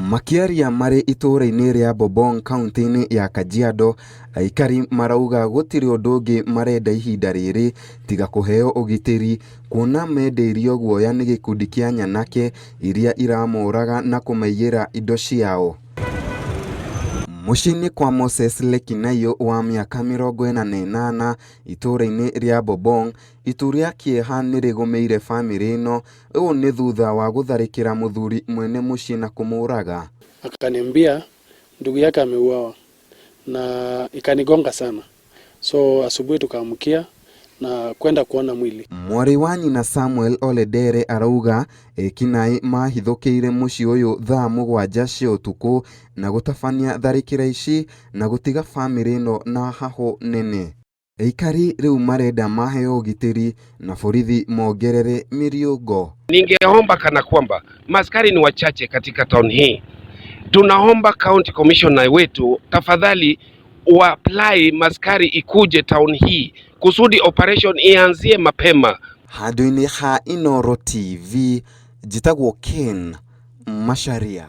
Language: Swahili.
Makiaria mari itura-ini ria Bobong kaunti-ini ya Kajiado, aikari marauga gutiri undu ungi marenda ihinda riri tiga kuheo ugitiri, kuona mendeirio guoya ni gikundi kia nyanake iria iramoraga na kumaigira indo ciao. Mucii-ini kwa Moses Lekinayo wa miaka 48 itura-ini ria Bobong, itu ria kieha nirigumeire family ino, uyu ni thutha wa gutharikira muthuri mwene mucii na kumuraga. Akaniambia ndugu yake ameuawa na ikanigonga sana, so asubuhi tukaamkia na kwenda kuona mwili. Mwari wa nyina Samuel Oledere arauga ekinai mahithukiire mucii uyu thaa 7 cia utuku na gutabania tharikira ici na gutiga family ino na haho nene. Aikari riu marenda maheo ugitiri na borithi mongerere miriungo. Ningeomba kana kwamba maskari ni wachache katika town hii. Tunaomba county commissioner wetu tafadhali apply maskari ikuje town hii kusudi operation ianzie mapema. Handu-ini ha Inooro TV, jitagwo Ken Macharia.